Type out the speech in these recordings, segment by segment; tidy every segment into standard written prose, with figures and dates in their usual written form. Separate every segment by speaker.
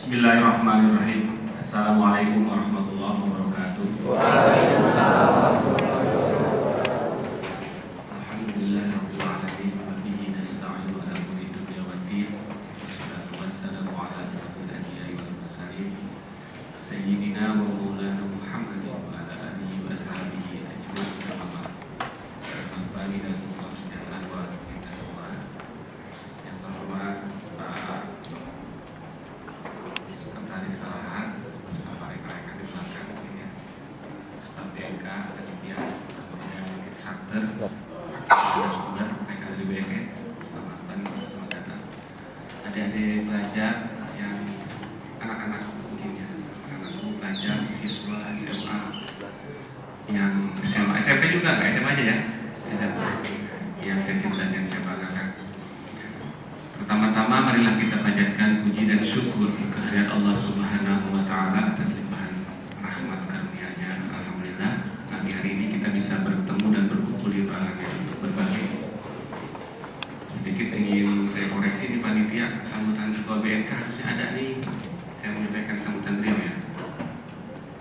Speaker 1: Bismillahirrahmanirrahim. Assalamualaikum warahmatullahi wabarakatuh.
Speaker 2: Waalaikumsalam.
Speaker 1: Alhamdulillahirabbil alamin wa bihi nasta'inu ala umuri dunya waddin. Wassalatu wassalamu ala asyrofil anbiya'i wal mursalin sayyidina wa maulana Muhammadin wa ala alihi wa ashabihi ajma'in. Bagi dan sejahtera buat kita semua. Yang terhormat Pak Sekretaris Sekolahan bersama rekan-rekan di belakang ini ya, staf BMK, panitia, kemudian instruktur, sudah rekan dari BMK, selamat pagi, selamat datang. Adik-adik pelajar yang anak-anak mungkin ya, anak-anak pelajar siswa SMA yang SMA, SMP juga, nggak SMA aja ya, SMP yang saya cintai dan saya banggakan. Pertama-tama marilah kita panjatkan puji dan syukur kehadirat Allah Subhanahu wa Ta'ala atas limpahan rahmat karunia-Nya. Alhamdulillah pagi hari ini kita bisa bertemu dan berkumpul di ruangan yang berbagi. Sedikit ingin saya koreksi di panitia, sambutan ketua BNK harusnya ada nih. Saya menyampaikan sambutan beliau ya.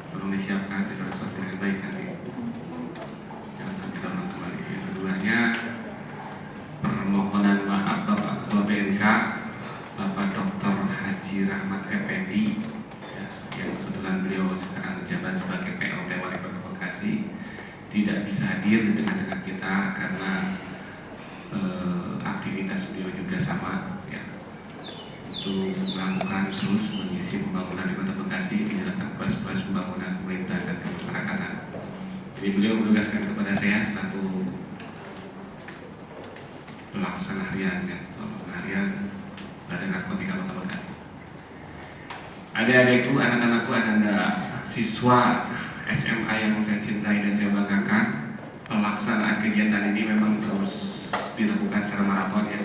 Speaker 1: Tolong disiapkan segala sesuatu dengan baik nanti. Jangan sampai dalam kembali. Yang keduanya, permohonan maaf Bapak Ketua BNK, Bapak Dr. Haji Rahmat Effendi ya, yang kebetulan beliau sekarang menjabat sebagai PLT Wali Kota Bekasi, tidak bisa hadir di tengah-tengah kita karena aktivitas beliau juga sama ya, untuk melakukan terus mengisi pembangunan di Kota Bekasi di dalam proses pembangunan pemerintah dan kemasyarakatan. Jadi beliau menugaskan kepada saya selaku pelaksana harian ya, Badan Narkotika Kota Bekasi. Adik-adikku, anak-anakku, anak-anak siswa SMA yang saya cintai dan saya banggakan, pelaksanaan kegiatan ini memang terus dilakukan secara maraton ya.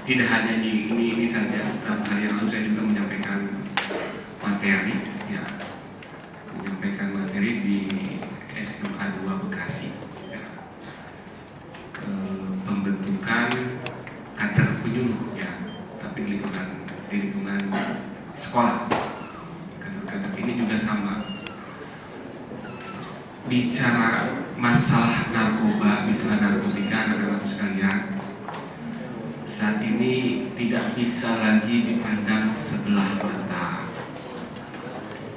Speaker 1: Tidak hanya ini saja. Beberapa hari yang lalu saya juga menyampaikan materi ya, di SMA 2 Bekasi ya. Pembentukan kader penyuluh ya, tapi di lingkungan sekolah. Kader ini juga sama. Bicara masalah narkoba, misalnya narkotika, anak-anakku sekalian, saat ini tidak bisa lagi dipandang sebelah mata,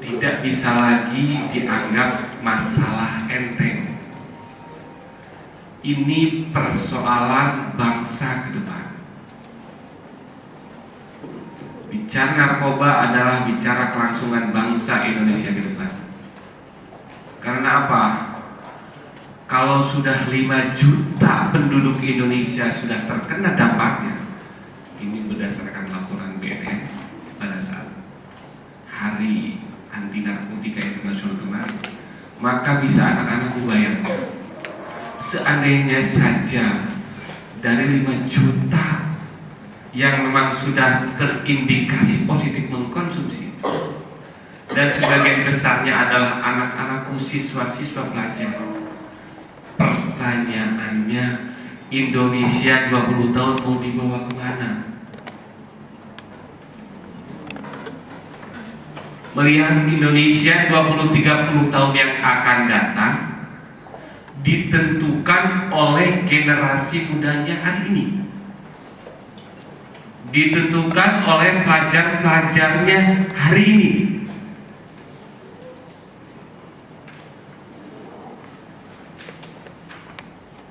Speaker 1: tidak bisa lagi dianggap masalah enteng. Ini persoalan bangsa ke depan. Bicara narkoba adalah bicara kelangsungan bangsa Indonesia ke depan. Karena apa? Kalau sudah 5 juta penduduk Indonesia sudah terkena dampaknya, ini berdasarkan laporan BNN pada saat Hari Anti Narkotika Internasional kemarin, maka bisa anak-anakku bayangkan, seandainya saja dari 5 juta yang memang sudah terindikasi positif mengkonsumsi, dan sebagian besarnya adalah anak-anakku siswa-siswa pelajar. Pertanyaannya, Indonesia 20 tahun mau dibawa kemana? Melihat Indonesia 20-30 tahun yang akan datang ditentukan oleh generasi mudanya hari ini, ditentukan oleh pelajar-pelajarnya hari ini.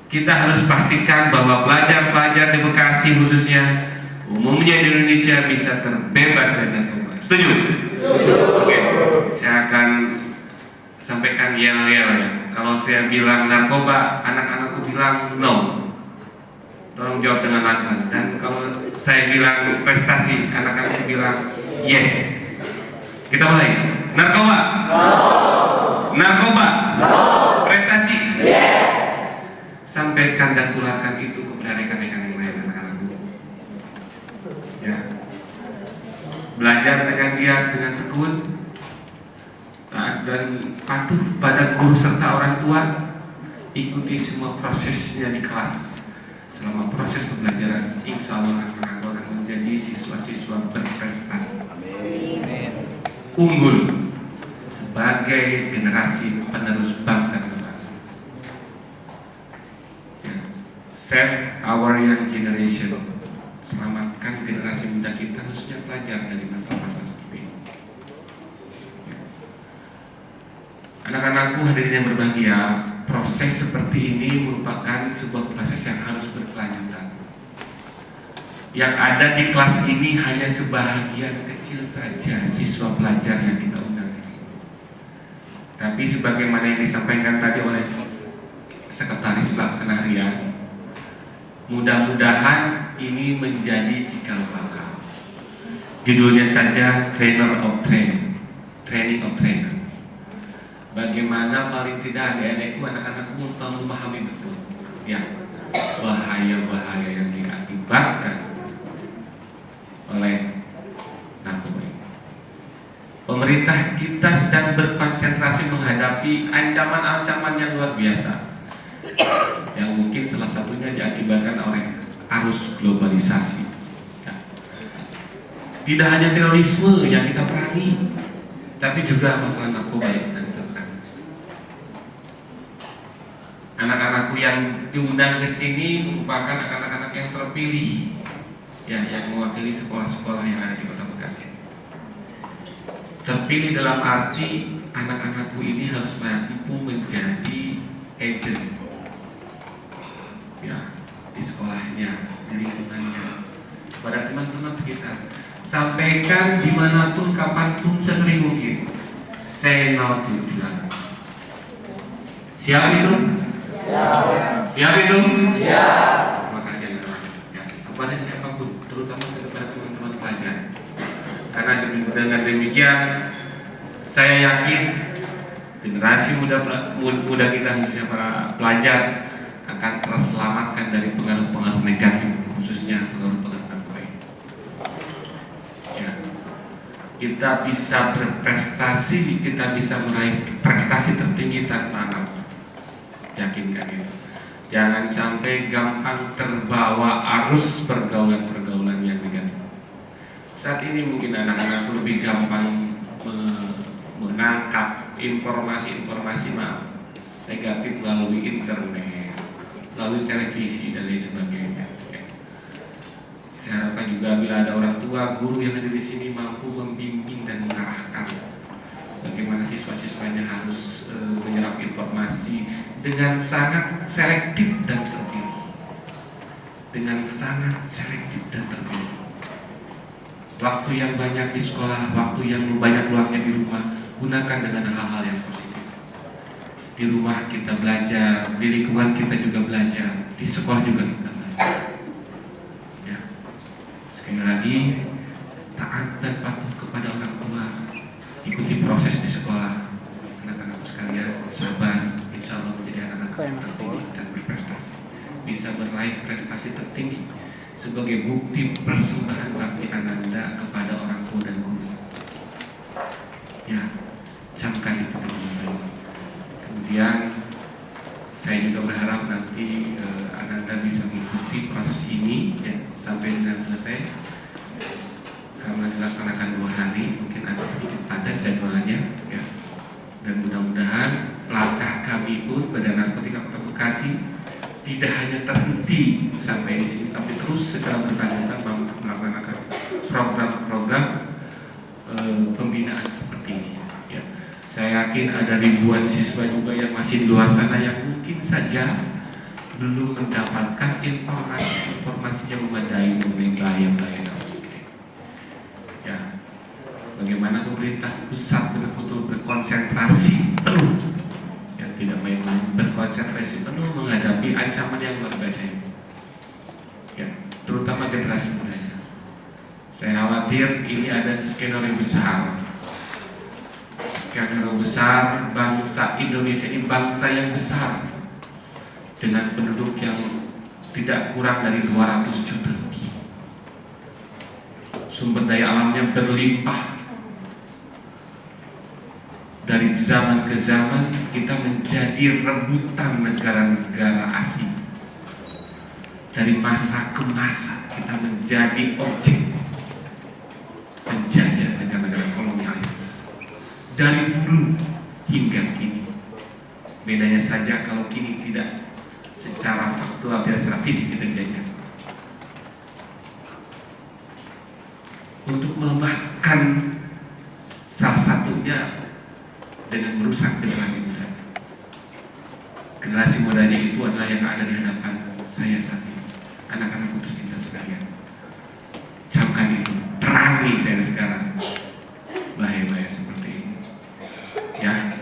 Speaker 1: Kita harus pastikan bahwa pelajar-pelajar di Bekasi khususnya, umumnya di Indonesia, bisa terbebas dari narkoba. Setuju? Oke. Saya akan sampaikan yel-yel ya. Kalau saya bilang narkoba, anak-anakku bilang no. Tolong jawab dengan lantang. Dan kalau saya bilang prestasi, anak-anakku bilang yes. Kita mulai. Narkoba? No. Narkoba? No. Prestasi? Yes. Sampaikan dan tularkan itu kepada rekan-rekan yang lain, anak-anakku. Ya. Belajar dengan giat, dengan tekun, taat dan patuh pada guru serta orang tua. Ikuti semua prosesnya di kelas. Selama proses pembelajaran, insya Allah anak-anakku akan menjadi siswa-siswa berprestasi. Amin. unggul sebagai generasi penerus bangsa ke depan. Ya. Save our young generation, selamatkan generasi muda kita, khususnya pelajar dari masalah-masalah seperti ini. Ya. Anak-anakku hadirin yang berbahagia, proses seperti ini merupakan sebuah proses yang harus berkelanjutan. Yang ada di kelas ini hanya sebahagian kecil saja siswa pelajar yang kita undang di sini. Tapi sebagaimana yang disampaikan tadi oleh Sekretaris Pelaksana Harian, mudah-mudahan ini menjadi cikal bakal. Judulnya saja Trainer of Train, Training of Trainer. Bagaimana paling tidak adik-adikku, anak-anakku memahami betul ya bahaya-bahaya yang diakibatkan oleh narkoba. Pemerintah kita sedang berkonsentrasi menghadapi ancaman-ancaman yang luar biasa, yang mungkin salah satunya diakibatkan oleh arus globalisasi. Tidak hanya terorisme yang kita perangi, tapi juga masalah narkoba yang sedang kita perangi. Anak-anakku yang diundang ke sini merupakan anak-anak yang terpilih, ya, yang mewakili sekolah-sekolah yang ada di Kota Bekasi. Terpilih dalam arti anak-anakku ini harus mampu menjadi agent, ya, di sekolahnya, di lingkungannya, pada teman-teman sekitar. Sampaikan dimanapun, kapanpun, sesering mungkin, say no to drugs. Siap itu? Siap itu? Siap. Terima kasih anak-anak. Ya, kepada siapapun, terutama kepada teman-teman pelajar. Karena dengan demikian, saya yakin generasi muda kita, khususnya para pelajar, akan terselamatkan dari pengaruh-pengaruh negatif, khususnya pengaruh-pengaruh narkoba. Ya, kita bisa berprestasi, kita bisa meraih prestasi tertinggi tanpa narkoba. Yakinkan itu. Jangan sampai gampang terbawa arus pergaulan-pergaulan yang negatif. Saat ini mungkin anak-anak lebih gampang menangkap informasi-informasi negatif melalui internet, melalui televisi dan lain sebagainya. Saya harapkan juga bila ada orang tua, guru yang ada di sini mampu membimbing dan mengarahkan bagaimana siswa-siswanya harus menyerap informasi dengan sangat selektif dan terpilih. Dengan sangat selektif dan terpilih. Waktu yang banyak di sekolah, waktu yang banyak luangnya di rumah, gunakan dengan hal-hal yang positif. Di rumah kita belajar, di lingkungan kita juga belajar, di sekolah juga kita belajar. Ya. Sekali lagi, taat dan patuh kepada orang tua, ikuti proses di sekolah. Anak-anak sekalian, sabar, insya Allah menjadi anak-anak tertinggi dan berprestasi, bisa meraih prestasi tertinggi sebagai bukti persembahan bakti Ananda kepada orang tua dan guru. Ya, camkan itu dengan baik. Kemudian saya juga berharap nanti Ananda bisa mengikuti proses ini ya, sampai dengan selesai. Karena dilaksanakan 2 hari, mungkin agak sedikit padat jadwalnya ya. Dan mudah-mudahan langkah kami pun Badan Narkotika Kota Bekasi tidak hanya terhenti sampai di sini, tapi terus secara berkelanjutan melaksanakan program-program pembinaan seperti ini. Ya. Saya yakin ada ribuan siswa juga yang masih di luar sana yang mungkin saja belum mendapatkan informasi yang memadai mengenai bahaya-bahaya narkotika. Ya, bagaimana pemerintah pusat betul-betul berkonsentrasi penuh. Tidak main-main, berkonsentrasi penuh menghadapi ancaman yang luar biasa ini, ya, terutama generasi mudanya. Saya khawatir ini ada skenario besar, bangsa Indonesia ini bangsa yang besar dengan penduduk yang tidak kurang dari 200 juta lebih. Sumber daya alamnya berlimpah. Dari zaman ke zaman kita menjadi rebutan negara-negara asing. Dari masa ke masa kita menjadi objek penjajah negara-negara kolonialis. dari dulu hingga kini. Bedanya saja kalau kini tidak secara faktual, tidak secara fisik kita diajak untuk melemahkan, salah satunya dengan merusak generasi muda. Generasi mudanya itu adalah yang ada di hadapan saya saat ini, anak-anakku tercinta sekalian. Camkan itu, perangi saya sekarang bahaya-bahaya seperti ini. Ya,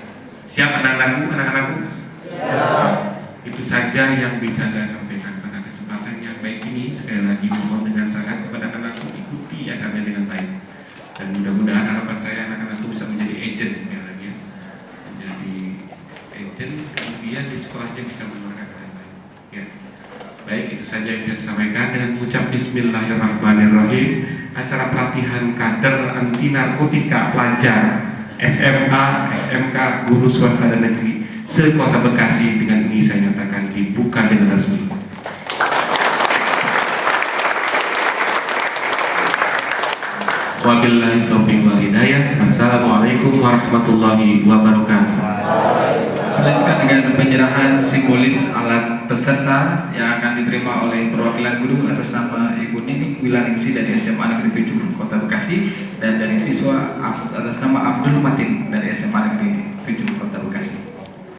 Speaker 1: siap anak-anakku? Siap. Itu saja yang bisa saya sampaikan pada kesempatan yang baik ini. Sekali lagi mohon dengan sangat kepada anak-anakku, ikuti acaranya dengan baik. Dan mudah-mudahan harapan saya anak-anakku bisa menjadi agent sekali lagi ya. Menjadi agent, kemudian di sekolahnya bisa menerapkan dengan baik. Ya. Baik, itu saja yang saya sampaikan dengan mengucap Bismillahirrahmanirrahim. Acara pelatihan kader anti narkotika pelajar SMA, SMK, guru swasta dan negeri se-Kota Bekasi dengan ini saya nyatakan dibuka dengan resmi. Wabillahi taufiq wal hidayah. Wassalamualaikum warahmatullahi wabarakatuh.
Speaker 3: Selanjutnya dengan penyerahan simbolis alat peserta yang akan diterima oleh perwakilan guru atas nama Ibu Nining Wilaningsi dari SMA Negeri 7 Kota Bekasi dan dari siswa atas nama Abdul Matin dari SMA Negeri